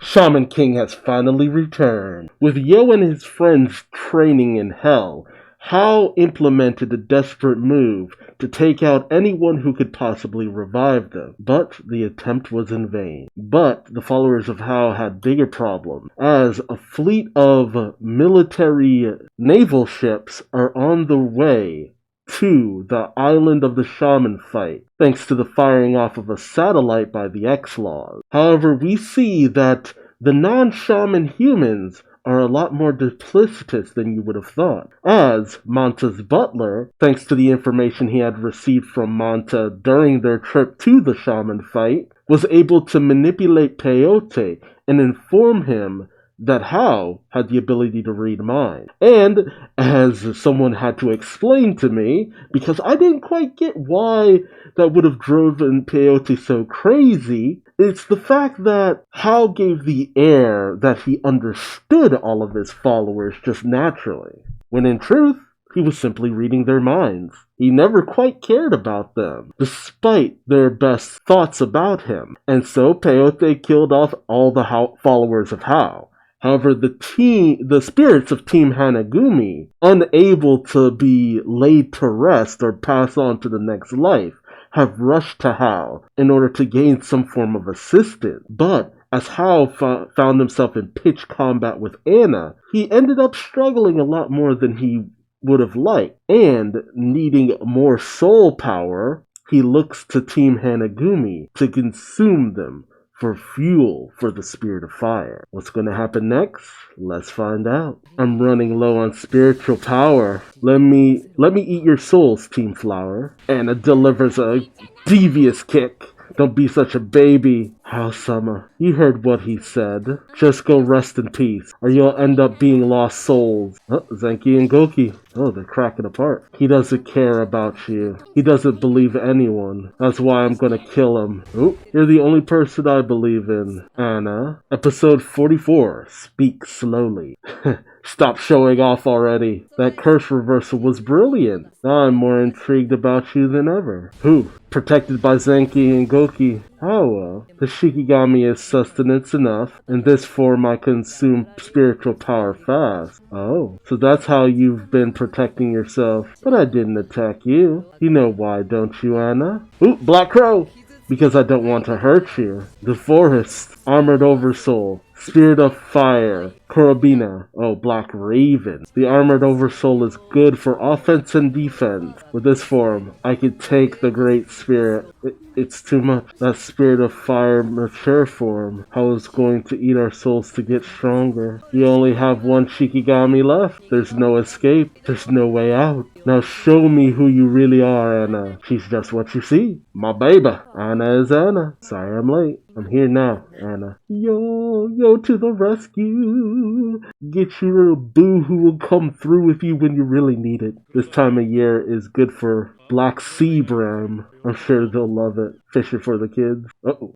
Shaman King has finally returned. With Yo and his friends training in hell, Hao implemented a desperate move to take out anyone who could possibly revive them, but the attempt was in vain. But the followers of Hao had bigger problems, as a fleet of military naval ships are on the way to the island of the Shaman fight, thanks to the firing off of a satellite by the X-Laws. However, we see that the non-Shaman humans are a lot more duplicitous than you would have thought, as Manta's butler, thanks to the information he had received from Manta during their trip to the Shaman fight, was able to manipulate Peyote and inform him that Hao had the ability to read minds. And, as someone had to explain to me, because I didn't quite get why that would have driven Peyote so crazy, it's the fact that Hao gave the air that he understood all of his followers just naturally, when in truth, he was simply reading their minds. He never quite cared about them, despite their best thoughts about him. And so Peyote killed off all the followers of Hao. However, the spirits of Team Hanagumi, unable to be laid to rest or pass on to the next life, have rushed to Hao in order to gain some form of assistance. But as Hao found himself in pitched combat with Anna, he ended up struggling a lot more than he would have liked, and needing more soul power, he looks to Team Hanagumi to consume them for fuel for the Spirit of Fire. What's going to happen next? Let's find out. I'm running low on spiritual power. Let me eat your souls, Team Flower. Anna delivers a devious kick. Don't be such a baby. Hao-sama, you heard what he said. Just go rest in peace, or you'll end up being lost souls. Oh, Zenki and Goki. Oh, they're cracking apart. He doesn't care about you. He doesn't believe anyone. That's why I'm gonna kill him. Oh, you're the only person I believe in. Anna. Episode 44. Speak slowly. Stop showing off already. That curse reversal was brilliant. Now I'm more intrigued about you than ever. Who? Protected by Zenki and Goki. Oh well. The Shikigami is sustenance enough. In this form I consume spiritual power fast. Oh, so that's how you've been protecting yourself. But I didn't attack you. You know why, don't you, Anna? Ooh, Black Crow! Because I don't want to hurt you. The Forest, Armored Oversoul, Spirit of Fire, Kurobina, oh, Black Raven. The Armored Oversoul is good for offense and defense. With this form, I could take the Great Spirit. It's too much. That Spirit of Fire mature form. How is going to eat our souls to get stronger? We only have one Shikigami left. There's no escape. There's no way out. Now show me who you really are, Anna. She's just what you see. My baby. Anna is Anna. Sorry I'm late. I'm here now, Anna. Yo to the rescue. Get your boo who will come through with you when you really need it. This time of year is good for Black Sea Bram. I'm sure they'll love it. Fishing for the kids. Uh-oh.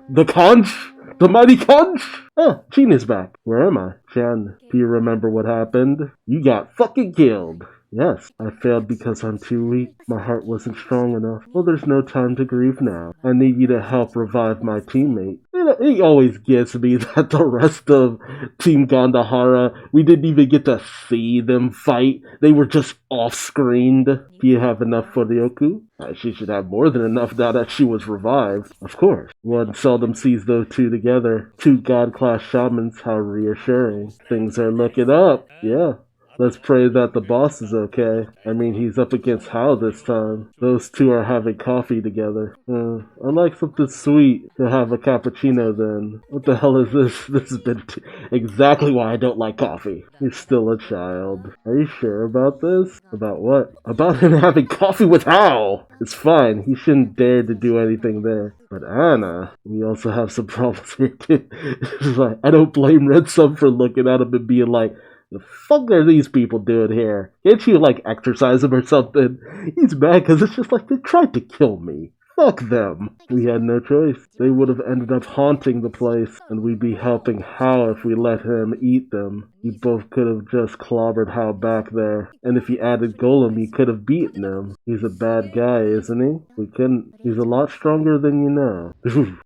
The conch? The mighty conch? Oh, Jean is back. Where am I? Jan, do you remember what happened? You got fucking killed. Yes, I failed because I'm too weak. My heart wasn't strong enough. Well, there's no time to grieve now. I need you to help revive my teammate. It always gets me that the rest of Team Gandahara, we didn't even get to see them fight. They were just off-screened. Do you have enough for Ryoku? She should have more than enough now that she was revived. Of course. One seldom sees those two together. Two God-class shamans, how reassuring. Things are looking up. Yeah. Let's pray that the boss is okay. I mean, he's up against Hao this time. Those two are having coffee together. I like something sweet. To have a cappuccino then. What the hell is this? This has been exactly why I don't like coffee. You're still a child. Are you sure about this? About what? About him having coffee with Hao! It's fine. He shouldn't dare to do anything there. But Anna, we also have some problems here too. It's like, I don't blame Red Sun for looking at him and being like, the fuck are these people doing here? Can't you, exercise him or something? He's mad because it's just like they tried to kill me. Fuck them. We had no choice. They would have ended up haunting the place, and we'd be helping Hao if we let him eat them. You both could have just clobbered Hal back there. And if you added Golem, you could have beaten him. He's a bad guy, isn't he? We couldn't. He's a lot stronger than you know.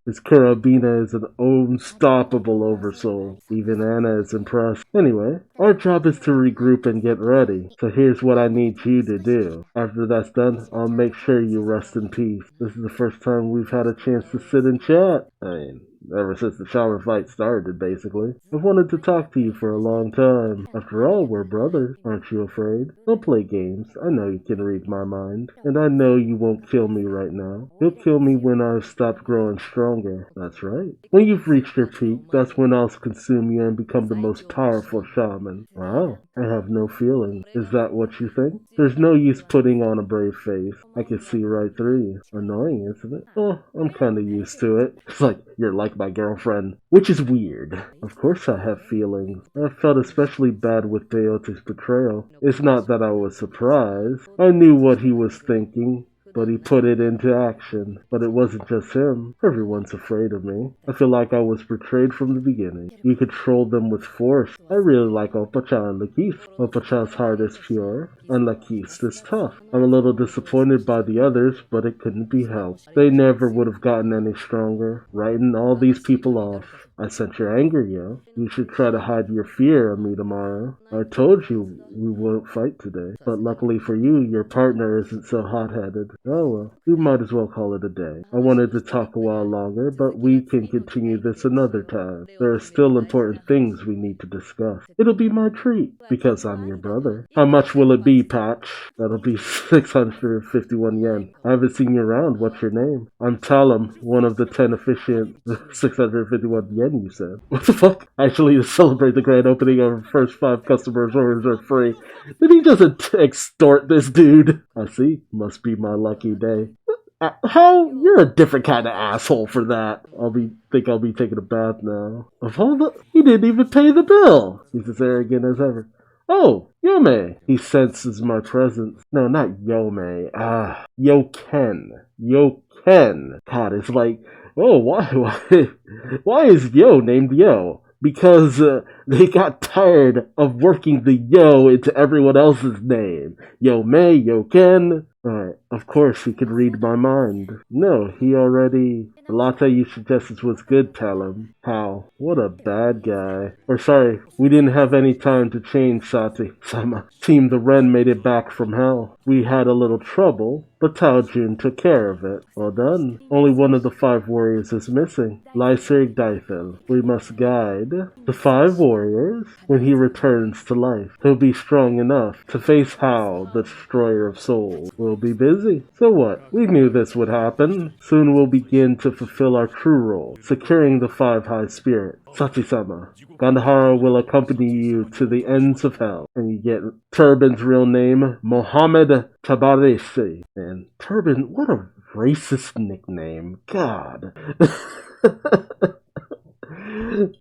This Karabina is an unstoppable oversoul. Even Anna is impressed. Anyway, our job is to regroup and get ready. So here's what I need you to do. After that's done, I'll make sure you rest in peace. This is the first time we've had a chance to sit and chat. I mean, ever since the Shaman fight started, basically. I've wanted to talk to you for a long time. After all, we're brothers. Aren't you afraid? Don't play games. I know you can read my mind. And I know you won't kill me right now. You'll kill me when I've stopped growing stronger. That's right. When you've reached your peak, that's when I'll consume you and become the most powerful shaman. Wow. I have no feeling. Is that what you think? There's no use putting on a brave face. I can see right through you. Annoying, isn't it? Oh, I'm kinda used to it. It's like, you're like my girlfriend. Which is weird. Of course I have feelings. I felt especially bad with Deotis' betrayal. It's not that I was surprised. I knew what he was thinking. But he put it into action. But it wasn't just him. Everyone's afraid of me. I feel like I was betrayed from the beginning. You controlled them with force. I really like Opacha and Lakis. Opacha's heart is pure, and Lakis is tough. I'm a little disappointed by the others, but it couldn't be helped. They never would have gotten any stronger, writing all these people off. I sense your anger, yo. You should try to hide your fear of me tomorrow. I told you we won't fight today. But luckily for you, your partner isn't so hot-headed. Oh well, we might as well call it a day. I wanted to talk a while longer, but we can continue this another time. There are still important things we need to discuss. It'll be my treat, because I'm your brother. How much will it be, Patch? That'll be 651 yen. I haven't seen you around. What's your name? I'm Talum, one of the 10 officiants. 651 yen. You said. What the fuck? Actually, to celebrate the grand opening, our first 5 customers' orders are free. Then he doesn't extort this dude. I see. Must be my lucky day. How? You're a different kind of asshole for that. I'll be taking a bath now. Of all the... He didn't even pay the bill. He's as arrogant as ever. Oh, Yome. He senses my presence. No, not Yome. Yoken. Yoken. God, it's like... Oh, why is Yo named Yo? Because they got tired of working the Yo into everyone else's name. Yo Mei, Yo Ken. Alright, of course he could read my mind. No, he already... The latte you suggested was good, tell him. How? What a bad guy. Or sorry, we didn't have any time to change, Sati-sama. Team the Ren made it back from hell. We had a little trouble, but Taojun took care of it. Well done. Only one of the 5 warriors is missing. Lyser Daithel. We must guide the 5 warriors when he returns to life. He'll be strong enough to face Hal, the destroyer of souls. We'll be busy. So what? We knew this would happen. Soon we'll begin to fulfill our true role, securing the 5 high spirits. Sachi-sama, Gandhara will accompany you to the ends of hell. And you get Turban's real name, Mohammed Tabarisi. And Turban, what a racist nickname. God.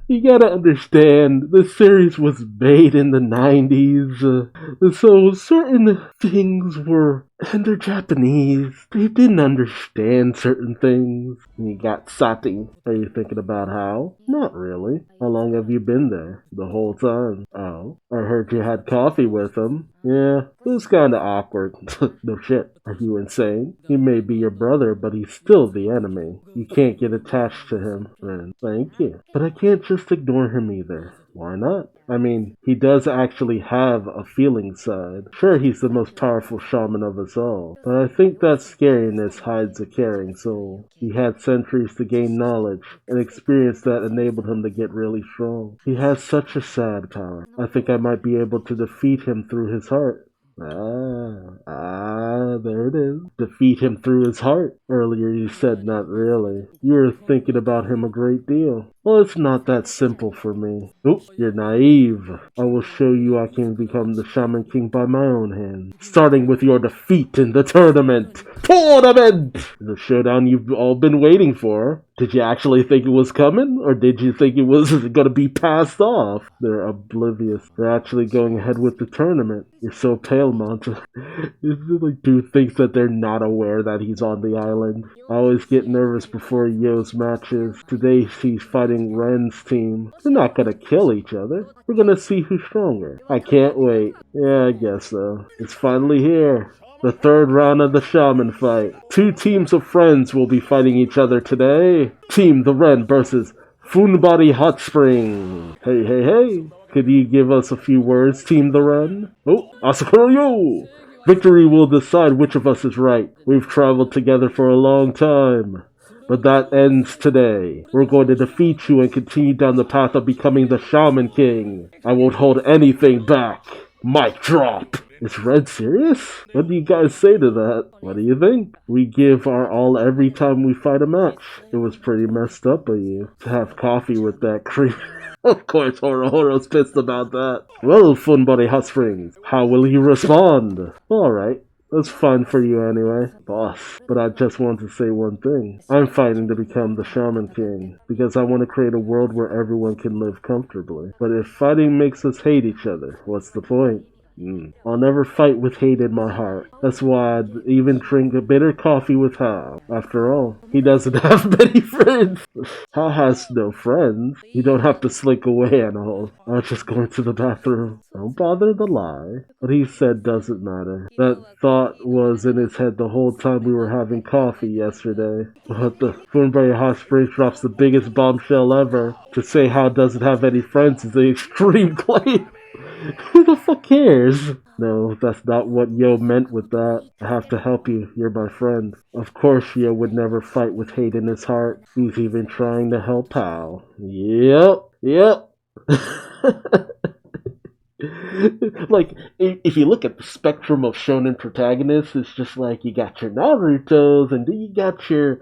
You gotta understand, the series was made in the 90s, so certain things were, and they're Japanese, they didn't understand certain things. And you got Sati. Are you thinking about how? Not really. How long have you been there? The whole time. Oh, I heard you had coffee with him. Yeah, it was kinda awkward. No shit. Are you insane? He may be your brother, but he's still the enemy. You can't get attached to him. And thank you. But I can't just ignore him either. Why not? I mean, he does actually have a feeling side. Sure, he's the most powerful shaman of us all, but I think that scariness hides a caring soul. He had centuries to gain knowledge, and experience that enabled him to get really strong. He has such a sad power. I think I might be able to defeat him through his heart. There it is. Defeat him through his heart. Earlier you said not really. You were thinking about him a great deal. Well, it's not that simple for me. Oop, you're naive. I will show you I can become the Shaman King by my own hand. Starting with your defeat in the tournament. The showdown you've all been waiting for. Did you actually think it was coming? Or did you think it was going to be passed off? They're oblivious. They're actually going ahead with the tournament. You're so pale, Monta. Like, dude thinks that they're not aware that he's on the island. I always get nervous before Yo's matches. Today he's fighting fighting Ren's team. We're not gonna kill each other. We're gonna see who's stronger. I can't wait. Yeah, I guess so. It's finally here. The third round of the Shaman fight. Two teams of friends will be fighting each other today. Team the Ren versus Funbody Hot Spring. Hey, hey, hey. Could you give us a few words, Team the Ren? Oh, Asakuro! Victory will decide which of us is right. We've traveled together for a long time. But that ends today. We're going to defeat you and continue down the path of becoming the Shaman King. I won't hold anything back. Mic drop. Is Red serious? What do you guys say to that? What do you think? We give our all every time we fight a match. It was pretty messed up of you to have coffee with that creep. Of course, Horo's pissed about that. Well, Funbody Hot Springs, how will he respond? Alright. That's fine for you anyway, boss. But I just want to say one thing. I'm fighting to become the Shaman King, because I want to create a world where everyone can live comfortably. But if fighting makes us hate each other, what's the point? I'll never fight with hate in my heart. That's why I'd even drink a bitter coffee with Hal. After all, he doesn't have many friends. Hal has no friends. You don't have to slink away and all. I was just going to the bathroom. Don't bother to lie. What he said doesn't matter. That thought was in his head the whole time we were having coffee yesterday. But the Funbody Hot Springs drops the biggest bombshell ever. To say Hal doesn't have any friends is an extreme claim. Who the fuck cares? No, that's not what Yo meant with that. I have to help you. You're my friend. Of course Yo would never fight with hate in his heart. He's even trying to help Hal. Yep. Like, if you look at the spectrum of shonen protagonists, it's just like you got your Narutos, and then you got your...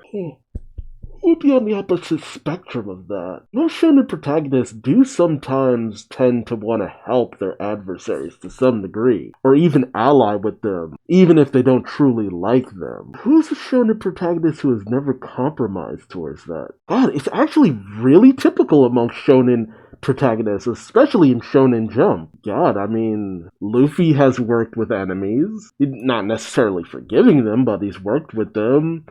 You'd be on the opposite spectrum of that. Most shonen protagonists do sometimes tend to want to help their adversaries to some degree, or even ally with them, even if they don't truly like them. Who's a shonen protagonist who has never compromised towards that? God, it's actually really typical among shonen protagonists, especially in Shonen Jump. God, I mean, Luffy has worked with enemies, not necessarily forgiving them, but he's worked with them.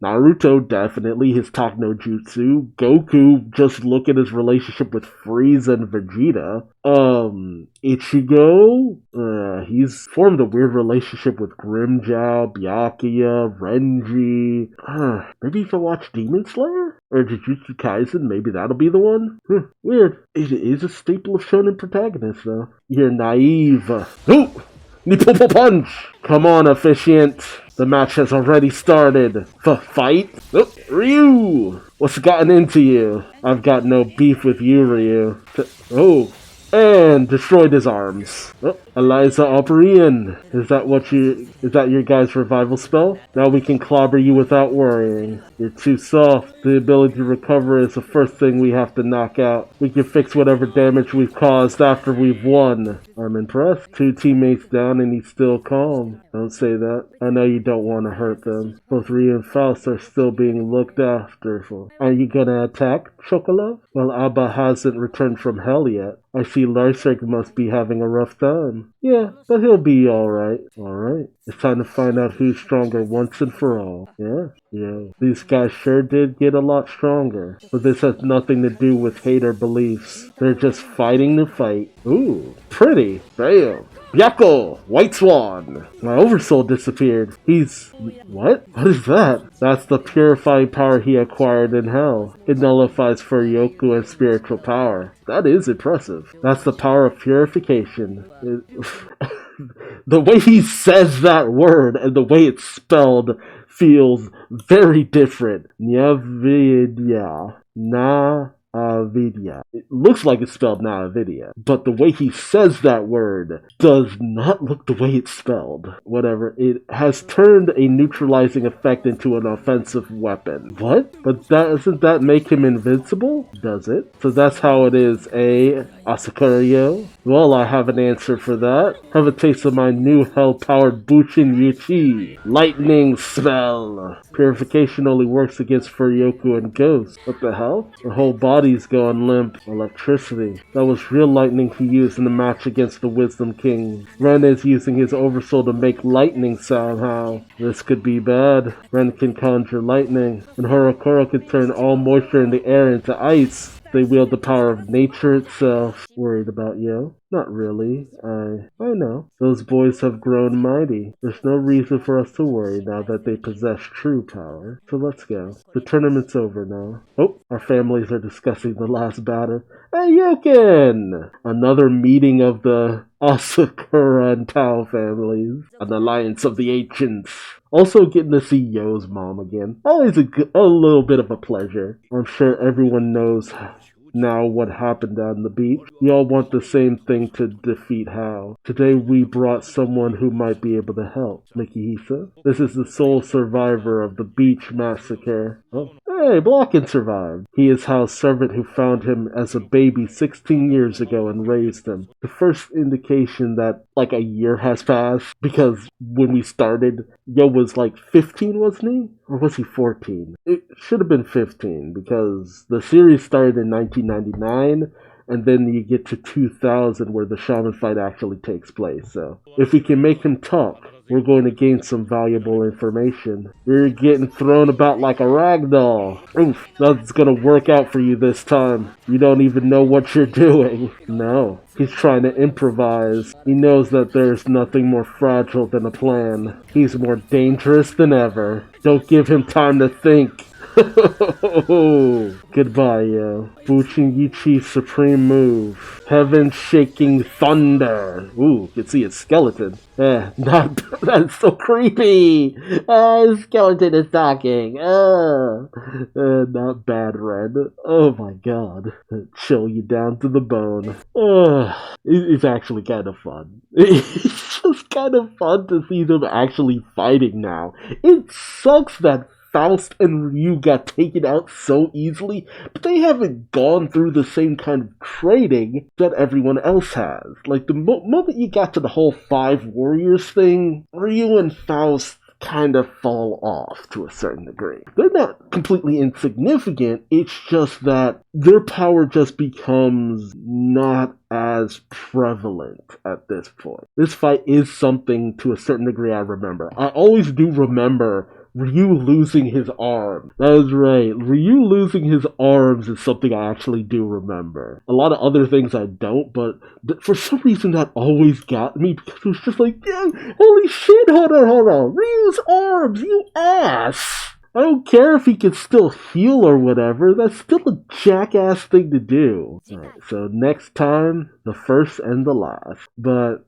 Naruto, definitely, his Talk no Jutsu. Goku, just look at his relationship with Frieza and Vegeta. Ichigo, he's formed a weird relationship with Grimmjow, Byakuya, Renji. Maybe if I watch Demon Slayer? Or Jujutsu Kaisen, maybe that'll be the one? Weird. It is a staple of shonen protagonists, though. You're naive. Ooh! Nipopo Punch! Come on, officiant. The match has already started. Fight? Oh, Ryu! What's gotten into you? I've got no beef with you, Ryu. Oh, and destroyed his arms. Oh, Eliza O'Brien. Is that your guys' revival spell? Now we can clobber you without worrying. You're too soft. The ability to recover is the first thing we have to knock out. We can fix whatever damage we've caused after we've won. I'm impressed. 2 teammates down and he's still calm. Don't say that. I know you don't want to hurt them. Both Ryu and Faust are still being looked after. Are you gonna attack, Chocolate? Well, Abba hasn't returned from hell yet. I see Larsak must be having a rough time. Yeah, but he'll be alright. Alright. It's time to find out who's stronger once and for all. Yeah. These guys sure did get a lot stronger. But this has nothing to do with hate or beliefs. They're just fighting to fight. Ooh, pretty. Damn. Byakko! White Swan! My oversoul disappeared. What? What is that? That's the purifying power he acquired in hell. It nullifies Furyoku and spiritual power. That is impressive. That's the power of purification. The way he says that word and the way it's spelled feels very different. Nyavidya. Avidya. It looks like it's spelled Naavidya, but the way he says that word does not look the way it's spelled. Whatever. It has turned a neutralizing effect into an offensive weapon. What? But doesn't that make him invincible? Does it? So that's how it is, eh, Asakario? Well, I have an answer for that. Have a taste of my new hell-powered Bushin Yuchi. Lightning spell. Purification only works against Furyoku and ghosts. What the hell? Her whole body's going limp. Electricity. That was real lightning he used in the match against the Wisdom King. Ren is using his oversoul to make lightning somehow. This could be bad. Ren can conjure lightning, and Horokoro can turn all moisture in the air into ice. They wield the power of nature itself. Worried about you? Not really. I know. Those boys have grown mighty. There's no reason for us to worry now that they possess true power. So let's go. The tournament's over now. Oh, our families are discussing the last battle. Hey, Yoken! Another meeting of the Asakura and Tao families. An alliance of the ancients. Also getting to see Yo's mom again. Always a little bit of a pleasure. I'm sure everyone knows now what happened on the beach. We all want the same thing to defeat Hao. Today we brought someone who might be able to help. Mikihisa. This is the sole survivor of the beach massacre. Oh. Hey, Blockin survived. He is Hao's servant who found him as a baby 16 years ago and raised him. The first indication that like a year has passed, because when we started, Yo was like 15, wasn't he? Or was he 14? It should have been 15, because the series started in 1999, and then you get to 2000 where the Shaman fight actually takes place. So if we can make him talk, we're going to gain some valuable information. You're getting thrown about like a rag doll. Oof, that's gonna work out for you this time. You don't even know what you're doing. No, he's trying to improvise. He knows that there's nothing more fragile than a plan. He's more dangerous than ever. Don't give him time to think. Goodbye, yo. Buchin Yichi's supreme move. Heaven-shaking thunder. Ooh, you can see his skeleton. That's so creepy. His skeleton is talking. Not bad, Red. Oh my god. Chill you down to the bone. It's actually kind of fun. It's just kind of fun to see them actually fighting now. It sucks that Faust and Ryu got taken out so easily, but they haven't gone through the same kind of training that everyone else has. Like, the moment you got to the whole 5 warriors thing, Ryu and Faust kind of fall off to a certain degree. They're not completely insignificant, it's just that their power just becomes not as prevalent at this point. This fight is something to a certain degree I remember. I always do remember Ryu losing his arm. That is right. Ryu losing his arms is something I actually do remember. A lot of other things I don't, but for some reason that always got me, because it was just like, yeah, holy shit, hold on. Ryu's arms, you ass! I don't care if he can still heal or whatever, that's still a jackass thing to do. Alright, so next time, the first and the last. But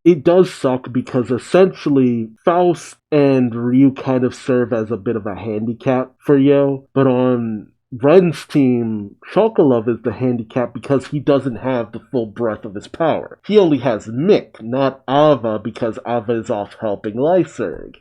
it does suck because essentially Faust and Ryu kind of serve as a bit of a handicap for Yo, but on Ren's team, Chocolove is the handicap because he doesn't have the full breadth of his power. He only has Mick, not Ava, because Ava is off helping Lyserg.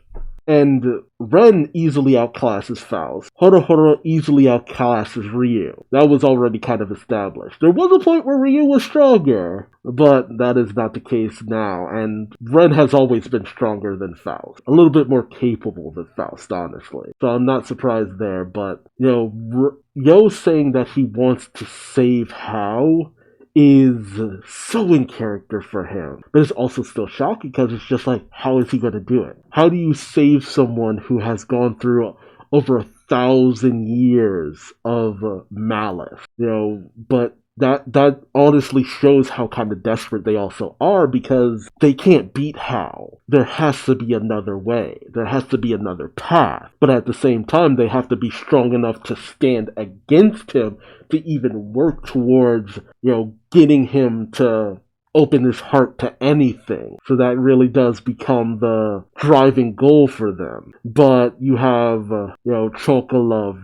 And Ren easily outclasses Faust. Horo easily outclasses Ryu. That was already kind of established. There was a point where Ryu was stronger, but that is not the case now, and Ren has always been stronger than Faust. A little bit more capable than Faust, honestly. So I'm not surprised there, but, Yo saying that he wants to save Hao is so in character for him. But it's also still shocking because it's just like, how is he going to do it? How do you save someone who has gone through over 1,000 years of malice? But that honestly shows how kind of desperate they also are, because they can't beat Hao. There has to be another way. There has to be another path. But at the same time, they have to be strong enough to stand against him to even work towards, getting him to open his heart to anything. So that really does become the driving goal for them. But you have, Chocolove.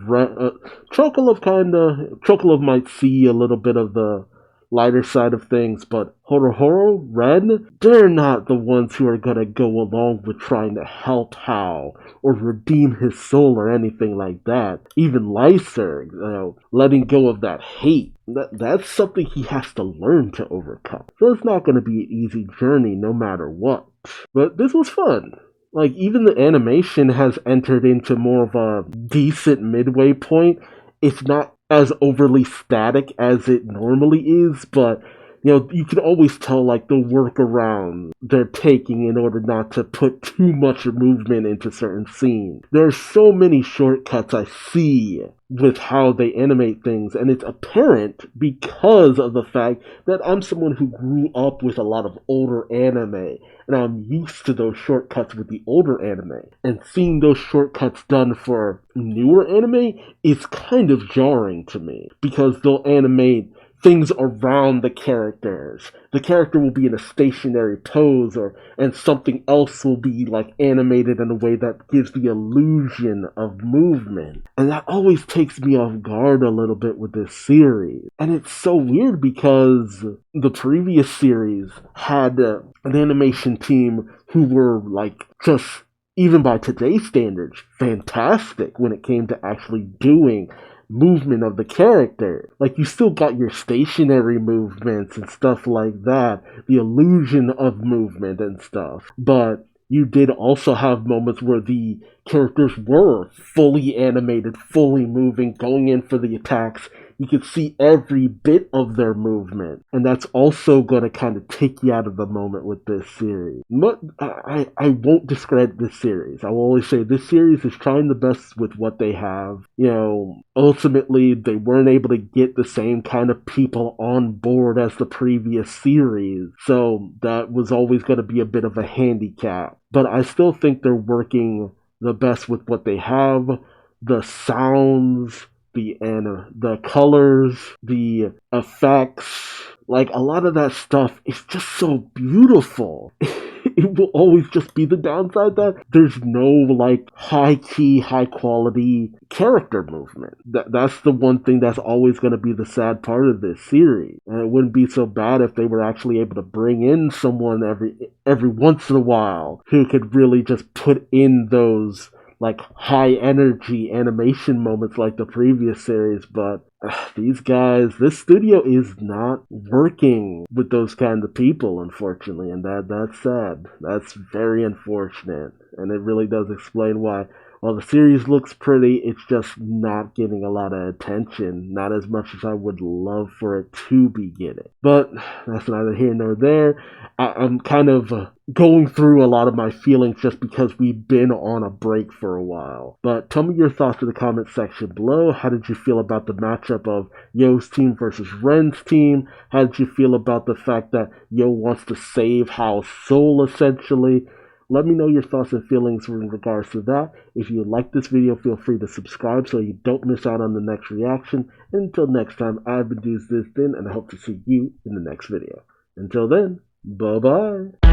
Chocolove might see a little bit of the lighter side of things, but Horo, Ren, they're not the ones who are gonna go along with trying to help Hao or redeem his soul or anything like that. Even Lyserg, letting go of that hate, that's something he has to learn to overcome. So it's not gonna be an easy journey no matter what. But this was fun. Like, even the animation has entered into more of a decent midway point. It's not as overly static as it normally is, but You can always tell like the workaround they're taking in order not to put too much movement into certain scenes. There are so many shortcuts I see with how they animate things, and it's apparent because of the fact that I'm someone who grew up with a lot of older anime, and I'm used to those shortcuts with the older anime. And seeing those shortcuts done for newer anime is kind of jarring to me, because they'll animate things around the characters. The character will be in a stationary pose, and something else will be like animated in a way that gives the illusion of movement. And that always takes me off guard a little bit with this series. And it's so weird because the previous series had an animation team who were like just, even by today's standards, fantastic when it came to actually doing movement of the character. Like, you still got your stationary movements and stuff like that, the illusion of movement and stuff, but you did also have moments where the characters were fully animated, fully moving, going in for the attacks. You could see every bit of their movement, and that's also going to kind of take you out of the moment with this series. But I won't discredit this series. I will always say this series is trying the best with what they have. Ultimately, they weren't able to get the same kind of people on board as the previous series, so that was always going to be a bit of a handicap. But I still think they're working the best with what they have. The sounds, the colors, the effects, like a lot of that stuff is just so beautiful. It will always just be the downside that there's no like high key, high quality character movement. That's the one thing that's always going to be the sad part of this series. And it wouldn't be so bad if they were actually able to bring in someone every once in a while who could really just put in those like high energy animation moments like the previous series, but this studio is not working with those kind of people, unfortunately, and that's sad. That's very unfortunate, and it really does explain why, while the series looks pretty, it's just not getting a lot of attention, not as much as I would love for it to be getting. But that's neither here nor there. I'm kind of going through a lot of my feelings just because we've been on a break for a while. But tell me your thoughts in the comment section below. How did you feel about the matchup of Yo's team versus Ren's team? How did you feel about the fact that Yo wants to save Hao's soul, essentially? Let me know your thoughts and feelings in regards to that. If you like this video, feel free to subscribe so you don't miss out on the next reaction. And until next time, I've been Duuz-Diz-Din, and I hope to see you in the next video. Until then, bye-bye.